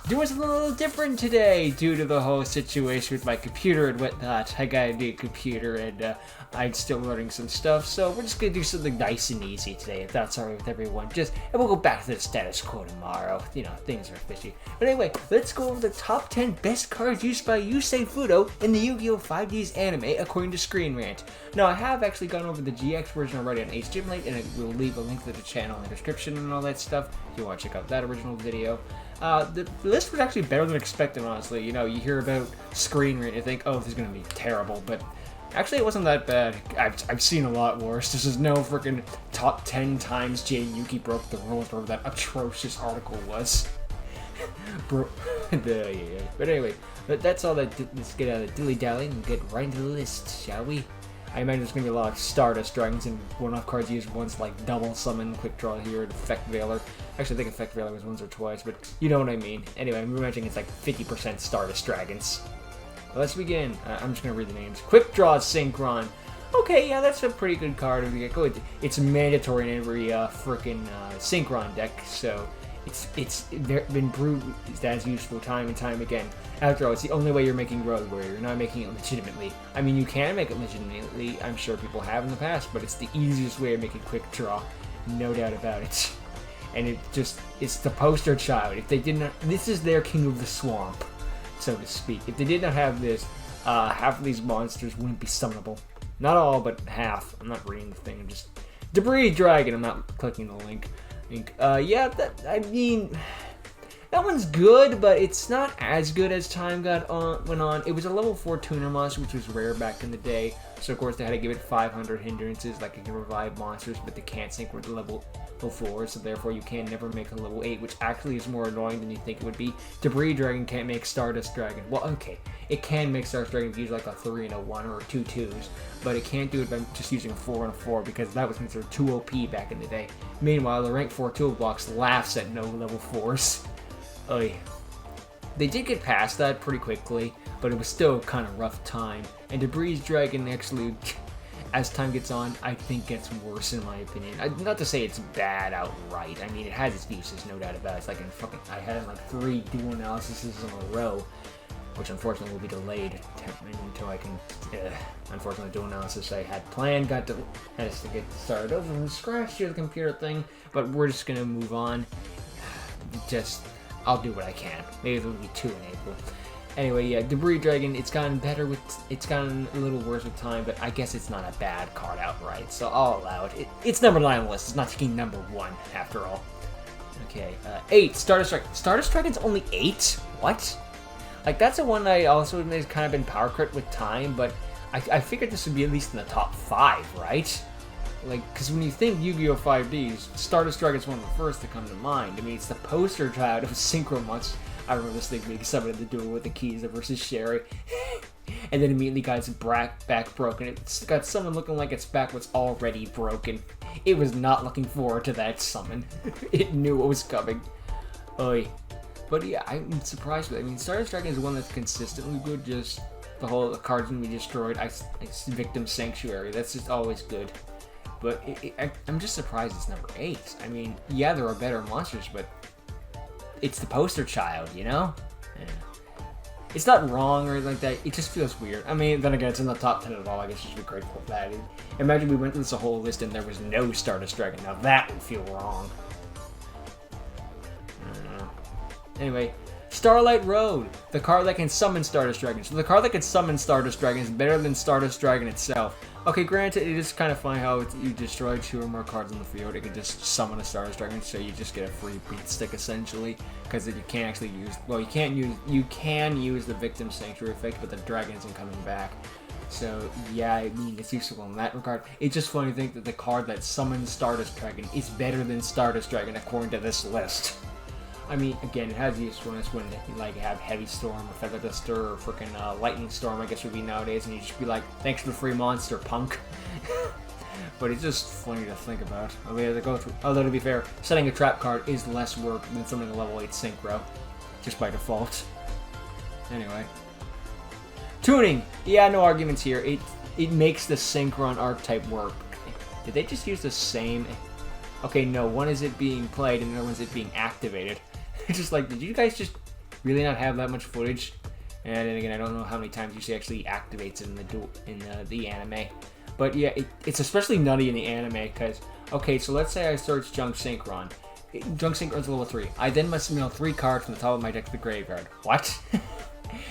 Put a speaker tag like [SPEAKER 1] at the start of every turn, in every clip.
[SPEAKER 1] Doing something a little different today due to the whole situation with my computer and whatnot. I got a new computer and I'm still learning some stuff, so we're just gonna do something nice and easy today, if that's alright with everyone. And we'll go back to the status quo tomorrow. You know, things are fishy. But anyway, let's go over the top 10 best cards used by Yusei Fudo in the Yu-Gi-Oh! 5D's anime, according to Screen Rant. Now, I have actually gone over the GX version already on HDMLite, and I will leave a link to the channel in the description and all that stuff if you want to check out that original video. The list was actually better than expected, honestly. You know, you hear about Screen Rant, you think, oh, this is going to be terrible, but actually it wasn't that bad. I've seen a lot worse. This is no freaking top 10 times Jay Yuki broke the rules, whatever that atrocious article was. Bro, yeah. But anyway, that's all that. Let's get out of the dilly-dally and get right into the list, shall we? I imagine there's going to be a lot of Stardust Dragons and one-off cards used once, like Double Summon, Quick Draw here, and Effect Veiler. Actually, I think Effect Veiler was once or twice, but you know what I mean. Anyway, I'm imagining it's like 50% Stardust Dragons. Well, let's begin. I'm just going to read the names. Quick Draw Synchron. Okay, yeah, that's a pretty good card. It's mandatory in every frickin' Synchron deck, so it's been proved as useful time and time again. After all, it's the only way you're making Road Warrior. You're not making it legitimately. I mean, you can make it legitimately. I'm sure people have in the past, but it's the easiest way of making Quick Draw. No doubt about it. And it's the poster child. If they did not, this is their King of the Swamp, so to speak. If they did not have this, half of these monsters wouldn't be summonable. Not all, but half. I'm not reading the thing. I'm just Debris Dragon. I'm not clicking the link. Yeah, that one's good, but it's not as good as time went on. It was a level 4 tuner monster, which was rare back in the day. So of course they had to give it 500 hindrances, like it can revive monsters, but they can't sync with level 4, so therefore you can never make a level 8, which actually is more annoying than you think it would be. Debris Dragon can't make Stardust Dragon. Well, okay, it can make Stardust Dragon if you use like a 3 and a 1 or 2 2s, but it can't do it by just using a 4 and a 4 because that was considered too OP back in the day. Meanwhile, the rank 4 toolbox laughs at no level 4s. Oy. They did get past that pretty quickly, but it was still kind of rough time. And Debris Dragon actually, as time gets on, I think gets worse in my opinion. Not to say it's bad outright. I mean, it has its uses, no doubt about it. It's like I had like 3 dual analyses in a row, which unfortunately will be delayed until I can. Unfortunately, dual analysis I had planned had to get started over from scratch to the computer thing. But we're just gonna move on. I'll do what I can. Maybe there'll be 2 in April. Anyway, yeah, Debris Dragon, it's gotten a little worse with time, but I guess it's not a bad card outright, so I'll allow it. It's number 9 on the list. It's not taking number 1, after all. Okay, 8, Stardust Dragon. Stardust Dragon's only 8? What? Like, that's the one I also has kind of been power crit with time, but I figured this would be at least in the top 5, right? Like, because when you think Yu-Gi-Oh! 5Ds, Stardust Dragon's one of the first to come to mind. I mean, it's the poster child of Synchro Monster. I remember this thing being summoned in the duel with the keys versus Sherry. And then immediately got its back broken. It's got someone looking like its back was already broken. It was not looking forward to that summon. It knew what was coming. Oy. But yeah, I'm surprised with it. I mean, Stardust Dragon is one that's consistently good, just the card's gonna be destroyed. It's Victim Sanctuary. That's just always good. But I'm just surprised it's number 8. I mean, yeah, there are better monsters, but it's the poster child, you know? Yeah. It's not wrong or anything like that. It just feels weird. I mean, then again, it's in the top 10 at all. I guess you should be grateful for that. Imagine we went through this whole list and there was no Stardust Dragon. Now that would feel wrong. I don't know. Anyway, Starlight Road, the card that can summon Stardust Dragon. So the card that can summon Stardust Dragon is better than Stardust Dragon itself. Okay, granted, it is kind of funny how you destroy 2 or more cards on the field. It can just summon a Stardust Dragon, so you just get a free beat stick essentially, because you can't actually use. Well, you can use the Victim Sanctuary effect, but the dragon isn't coming back. So yeah, I mean it's useful in that regard. It's just funny to think that the card that summons Stardust Dragon is better than Stardust Dragon according to this list. I mean, again, it has usefulness when you like have Heavy Storm or Feather Duster or freaking Lightning Storm, I guess would be nowadays, and you just be like, thanks for the free monster, punk. But it's just funny to think about. I mean, although to be fair, setting a trap card is less work than summoning a level 8 Synchro, just by default. Anyway. Tuning! Yeah, no arguments here. It makes the Synchron archetype work. Did they just use the same... Okay, no, one is it being played and the other one is it being activated. It's just like, did you guys just really not have that much footage. And then again, I don't know how many times Yusei actually activates it in the anime. But yeah, it's especially nutty in the anime because, okay, so let's say I search Junk Synchron. Junk Synchron's level 3. I then must mill 3 cards from the top of my deck to the graveyard. What?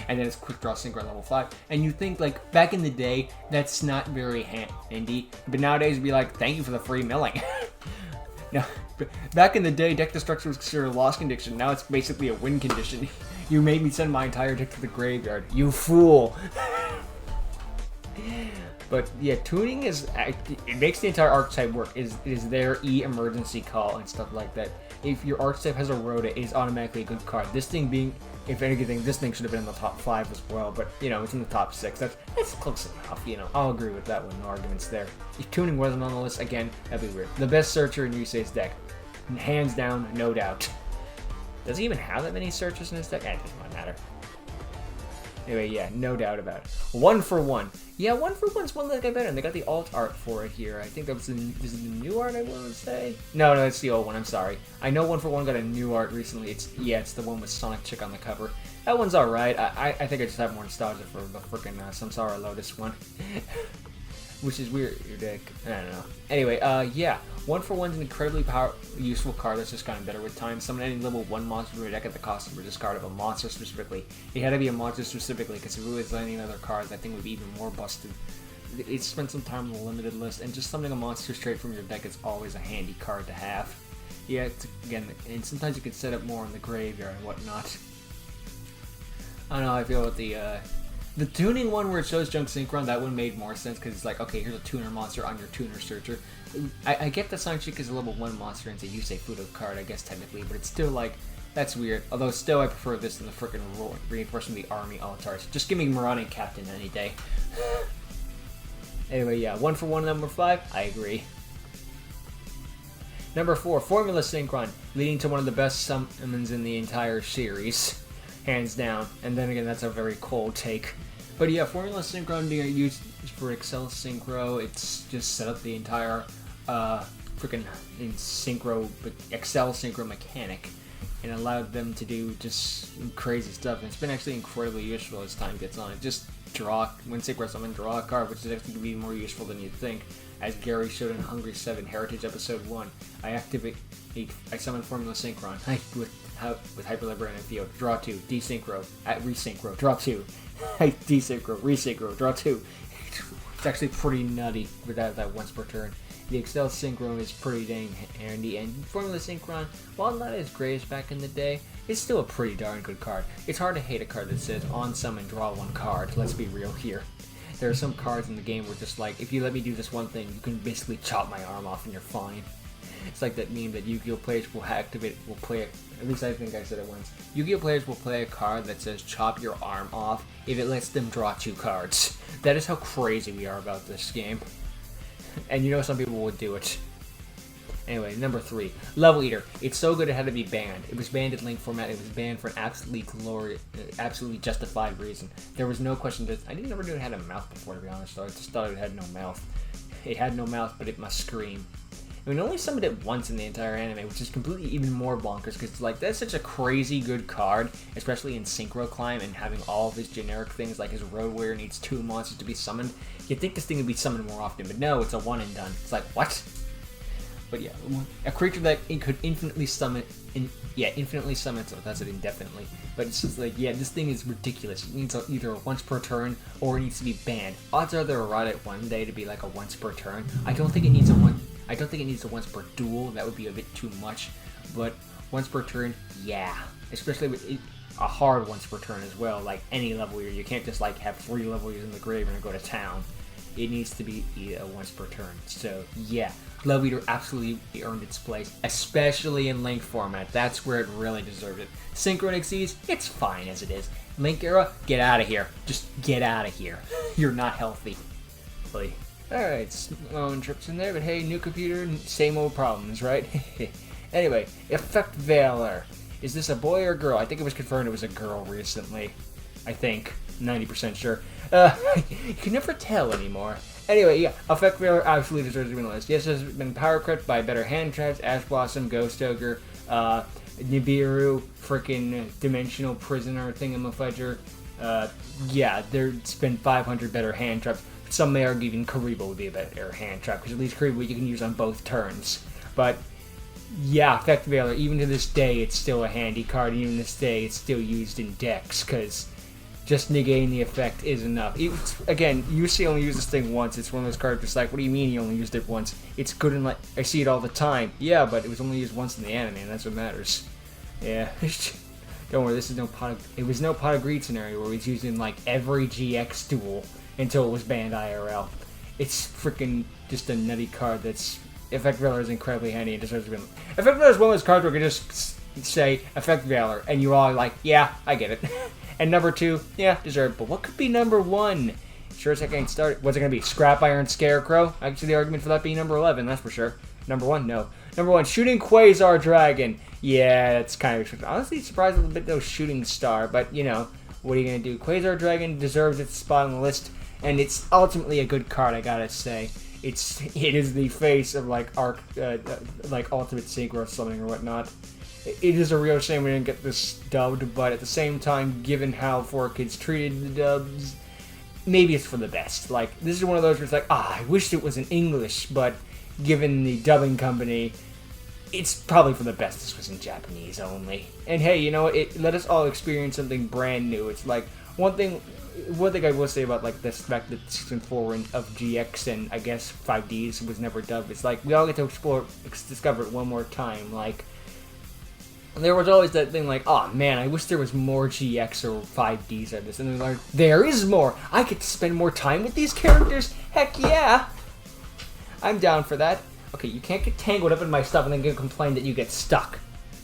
[SPEAKER 1] And then it's Quick Draw Synchron level 5. And you think, like, back in the day, that's not very handy. But nowadays, it'd be like, thank you for the free milling. Now, back in the day, deck destruction was considered a loss condition. Now it's basically a win condition. You made me send my entire deck to the graveyard. You fool! But yeah, tuning it makes the entire archetype work. It is their emergency call and stuff like that. If your archetype has a Rhoda, it is automatically a good card. This thing being, if anything, this thing should have been in the top 5 as well. But you know, it's in the top 6. That's close enough. You know, I'll agree with that one. No arguments there. If tuning wasn't on the list, again, that'd be weird. The best searcher in Yusei's deck, hands down, no doubt. Does he even have that many searches in his deck? It doesn't matter. Anyway, yeah, no doubt about it. 1 for 1. Yeah, 1 for 1's one that got better, and they got the alt art for it here. I think that was is it the new art, I want to say? No, it's the old one, I'm sorry. I know 1 for 1 got a new art recently. It's the one with Sonic Chick on the cover. That one's alright. I think I just have more nostalgia for the frickin' Samsara Lotus one. Which is weird, I don't know. Anyway, yeah. 1 for 1's an incredibly useful card that's just gotten better with time. Summon any level 1 monster to your deck at the cost of a discard of a monster specifically. It had to be a monster specifically, because if it was any other cards, I think it would be even more busted. It spent some time on the limited list, and just summoning a monster straight from your deck is always a handy card to have. Yeah, again, and sometimes you can set up more in the graveyard and whatnot. I don't know how I feel about the tuning one where it shows Junk Synchron. That one made more sense because it's like, okay, here's a tuner monster on your tuner searcher. I get that Sonic Chick is a level 1 monster and it's a Yusei Fudo card, I guess, technically, but it's still like, that's weird. Although still I prefer this than the frickin' reinforcing the army altars. Just give me Marauding Captain any day. Anyway, yeah, 1 for 1 number 5, I agree. Number 4, Formula Synchron, leading to one of the best summons in the entire series. Hands down. And then again, that's a very cold take. But yeah, Formula Synchron being used for Excel Synchro, it's just set up the entire freaking Excel Synchro mechanic and allowed them to do just crazy stuff. And it's been actually incredibly useful as time gets on. It just when Synchro summon, draw a card, which is actually going to be more useful than you'd think. As Gary showed in Hungry 7 Heritage Episode 1, I summon Formula Synchron with Hyper Librarian and Theo. Draw 2, desynchro, resynchro, draw 2. Desynchro, resynchro, draw 2. It's actually pretty nutty without that once per turn. The Excel Synchro is pretty dang handy, and Formula Synchron, while not as great as back in the day, it's still a pretty darn good card. It's hard to hate a card that says on summon, draw 1 card. Let's be real here. There are some cards in the game where just like, if you let me do this one thing, you can basically chop my arm off and you're fine. It's like that meme that Yu-Gi-Oh! Players will play it, at least I think I said it once. Yu-Gi-Oh! Players will play a card that says chop your arm off if it lets them draw 2 cards. That is how crazy we are about this game. And you know some people would do it. Anyway, number 3, Level Eater. It's so good it had to be banned. It was banned in link format. It was banned for an absolutely justified reason. There was no question that I didn't ever know it had a mouth before, to be honest. So I just thought it had no mouth. It had no mouth, but it must scream. I mean, it only summoned it once in the entire anime, which is completely even more bonkers, because it's like, that's such a crazy good card, especially in Synchro Climb, and having all of his generic things, like his Road Warrior needs 2 monsters to be summoned. You'd think this thing would be summoned more often, but no, it's a one and done. It's like, what? But yeah, a creature that it could infinitely summon, so that's it indefinitely. But it's just like, yeah, this thing is ridiculous. It needs either a once per turn, or it needs to be banned. Odds are they'll write it one day to be like a once per turn. I don't think it needs a once per duel. That would be a bit too much. But once per turn, yeah. Especially with a hard once per turn as well. Like any level year, you can't just like have 3 level years in the grave and go to town. It needs to be a once per turn. So yeah, Love Eater absolutely earned its place, especially in Link format. That's where it really deserved it. Synchro Xyz, it's fine as it is. Link era, get out of here. Just get out of here. You're not healthy. Really. Alright, small trips in there, but hey, new computer, same old problems, right? Anyway, Effect Veiler. Is this a boy or a girl? I think it was confirmed it was a girl recently. I think. 90% sure. You can never tell anymore. Anyway, yeah, Effect Veiler absolutely deserves to be on the list. Yes, it has been power crept by better hand traps, Ash Blossom, Ghost Ogre, Nibiru, freaking Dimensional Prisoner thingamafudger. Yeah, there's been 500 better hand traps. Some may argue even Karibo would be a better hand trap, because at least Karibo you can use on both turns. But yeah, Effect Veiler, even to this day, it's still a handy card. Even to this day, it's still used in decks, because just negating the effect is enough. Again, Yusei only used this thing once. It's one of those cards that's like, what do you mean you only used it once? It's good in, like, I see it all the time. Yeah, but it was only used once in the anime, and that's what matters. Yeah. Don't worry, it was no pot of greed scenario where it was used in, like, every GX duel until it was banned IRL. It's freaking just a nutty card that's... Effect Veiler is incredibly handy and deserves to be... Effect Veiler is one of those cards where you can just say, Effect Veiler, and you all are like, yeah, I get it. And number 2, yeah, deserved. But what could be number 1? Sure as heck ain't started. What's it going to be? Scrap Iron Scarecrow? I can see the argument for that being number 11, that's for sure. Number 1, no. Number 1, Shooting Quasar Dragon. Yeah, it's kind of expected. Honestly, surprised a little bit though, Shooting Star, but you know, what are you going to do? Quasar Dragon deserves its spot on the list, and it's ultimately a good card, I gotta say. It is the face of like like Ultimate Synchro Summoning or whatnot. It is a real shame we didn't get this dubbed, but at the same time, given how 4Kids treated the dubs, maybe it's for the best. Like, this is one of those where it's like, I wished it was in English, but given the dubbing company, it's probably for the best this was in Japanese only. And hey, you know, let us all experience something brand new. It's like, one thing I will say about like this fact that season 4 of GX and I guess 5Ds was never dubbed, it's like, we all get to discover it one more time. Like, there was always that thing like, oh man, I wish there was more GX or 5Ds of this. And they're like, there is more! I get to spend more time with these characters? Heck yeah! I'm down for that. Okay, you can't get tangled up in my stuff and then complain that you get stuck.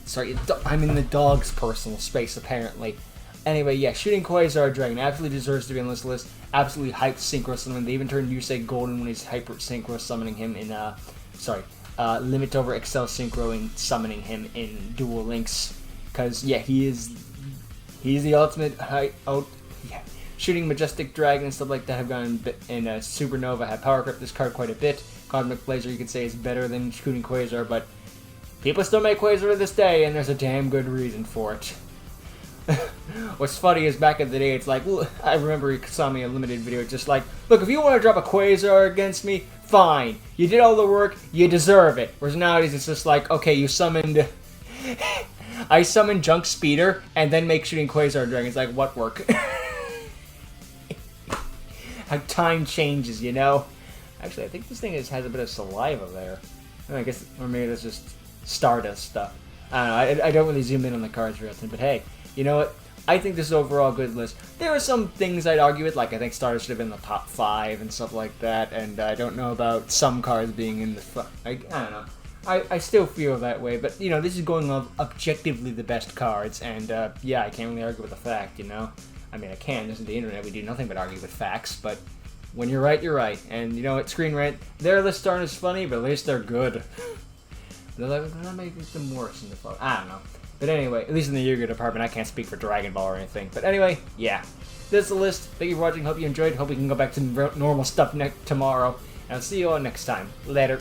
[SPEAKER 1] Sorry, I'm in the dog's personal space, apparently. Anyway, yeah, Shooting Quasar Dragon absolutely deserves to be on this list. Absolutely hyped Synchro Summon. They even turned Yusei golden when he's hyper Synchro Summoning him in, Limit Over Excel Synchro and summoning him in Dual Links. Because, yeah, he's the ultimate Shooting Majestic Dragon and stuff like that have gone in Supernova, have power crept this card quite a bit. Cosmic Blazer, you could say, is better than Shooting Quasar, but people still make Quasar to this day, and there's a damn good reason for it. What's funny is back in the day, it's like, I remember he saw me a limited video, just like, look, if you want to drop a Quasar against me, fine. You did all the work, you deserve it. Whereas nowadays it's just like, okay, you summoned... I summoned Junk Speeder, and then make Shooting Quasar Dragon. It's like, what work? How time changes, you know? Actually, I think this thing has a bit of saliva there. I guess, or maybe that's just Stardust stuff. I don't know, I don't really zoom in on the cards real time, but hey, you know what? I think this is overall a good list. There are some things I'd argue with, like I think Stardust should have been in the top 5 and stuff like that, and I don't know about some cards being in the I don't know. I still feel that way, but you know, this is going on objectively the best cards, and yeah, I can't really argue with the fact, you know? I mean, I can, this is the internet, we do nothing but argue with facts, but when you're right, you're right. And you know what, Screen Rant, their lists aren't as funny, but at least they're good. They're not making them worse in the photo. I don't know. But anyway, at least in the Yu-Gi-Oh department, I can't speak for Dragon Ball or anything. But anyway, yeah. This is the list. Thank you for watching. Hope you enjoyed. Hope we can go back to normal stuff tomorrow. And I'll see you all next time. Later.